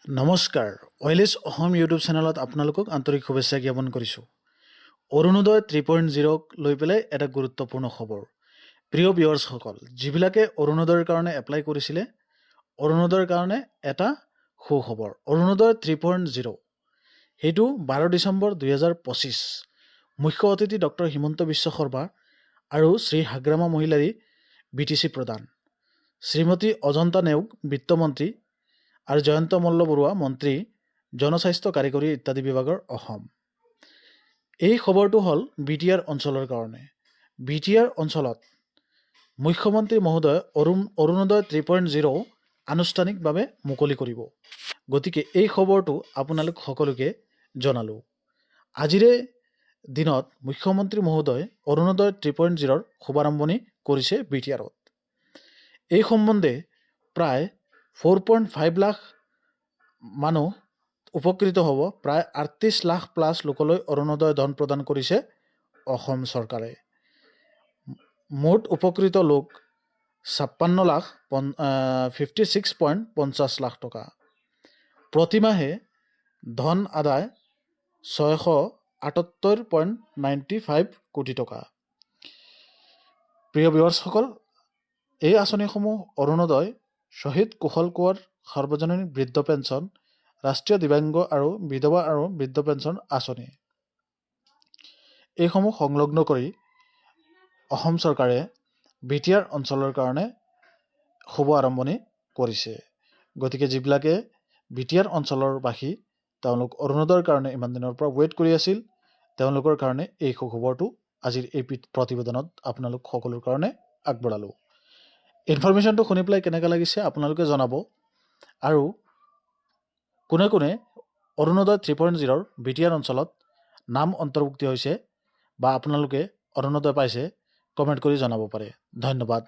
নমস্কাৰ ওয়েলিছ অসম ইউটিউব চেনেলত আপোনালোকক আন্তৰিক শুভেচ্ছা জ্ঞাপন কৰিছোঁ। অৰুণোদয় 3.0ক লৈ পেলাই এটা গুৰুত্বপূৰ্ণ খবৰ। প্ৰিয় ভিউৱাৰ্ছসকল, যিবিলাকে অৰুণোদয়ৰ কাৰণে এপ্লাই কৰিছিলে, অৰুণোদয়ৰ কাৰণে এটা সুখবৰ। অৰুণোদয় 3.0 সেইটো 12 ডিচেম্বৰ 2025 মুখ্য অতিথি ডক্টৰ হিমন্ত বিশ্ব শৰ্মা আৰু শ্ৰী হাগ্ৰামা মহিলাৰী BTC প্ৰধান, শ্ৰীমতী অজন্তা নেওগ বিত্তমন্ত্ৰী আৰু জয়ন্ত মল্ল বৰুৱা মন্ত্ৰী জনস্বাস্থ্য কাৰিকৰী ইত্যাদি বিভাগৰ অসম। এই খবৰটো হ'ল BTR অঞ্চলৰ কাৰণে। BTR অঞ্চলত মুখ্যমন্ত্ৰী মহোদয় অৰুণোদয় 3.0 আনুষ্ঠানিকভাৱে মুকলি কৰিব। গতিকে এই খবৰটো আপোনালোক সকলোকে জনালোঁ। আজিৰে দিনত মুখ্যমন্ত্ৰী মহোদয় অৰুণোদয় 3.0ৰ শুভাৰম্ভণি কৰিছে BTRত। এই সম্বন্ধে প্ৰায় 4.5 লাখ মানুহ উপকৃত হ'ব। প্ৰায় 38 লাখ প্লাছ লোকলৈ অৰুণোদয় ধন প্ৰদান কৰিছে অসম চৰকাৰে। মুঠ উপকৃত লোক 56 লাখ টকা। প্ৰতিমাহে ধন আদায় 678.95 কোটি টকা। প্ৰিয় ভিউৱাৰ্ছসকল, এই আঁচনিসমূহ অৰুণোদয়, শ্বহীদ কুশল কোঁৱৰ সাৰ্বজনীন বৃদ্ধ পেঞ্চন, ৰাষ্ট্ৰীয় দিব্যাংগ আৰু বিধৱা আৰু বৃদ্ধ পেঞ্চন আঁচনি, এইসমূহ সংলগ্ন কৰি অসম চৰকাৰে BTR অঞ্চলৰ কাৰণে শুভ আৰম্ভণি কৰিছে। গতিকে যিবিলাকে BTR অঞ্চলৰ বাসী, তেওঁলোক অৰুণোদয়ৰ কাৰণে ইমান দিনৰ পৰা ৱেইট কৰি আছিল, তেওঁলোকৰ কাৰণে এই সুখবৰটো আজিৰ এই প্ৰতিবেদনত আপোনালোক সকলোৰ কাৰণে আগবঢ়ালোঁ। ইনফৰমেশ্যনটো শুনি পেলাই কেনেকৈ লাগিছে আপোনালোকে জনাব। আৰু কোনে কোনে অৰুণোদয় 3.0ৰ BTR অঞ্চলত নাম অন্তৰ্ভুক্তি হৈছে বা আপোনালোকে অৰুণোদয় পাইছে, কমেণ্ট কৰি জনাব পাৰে। ধন্যবাদ।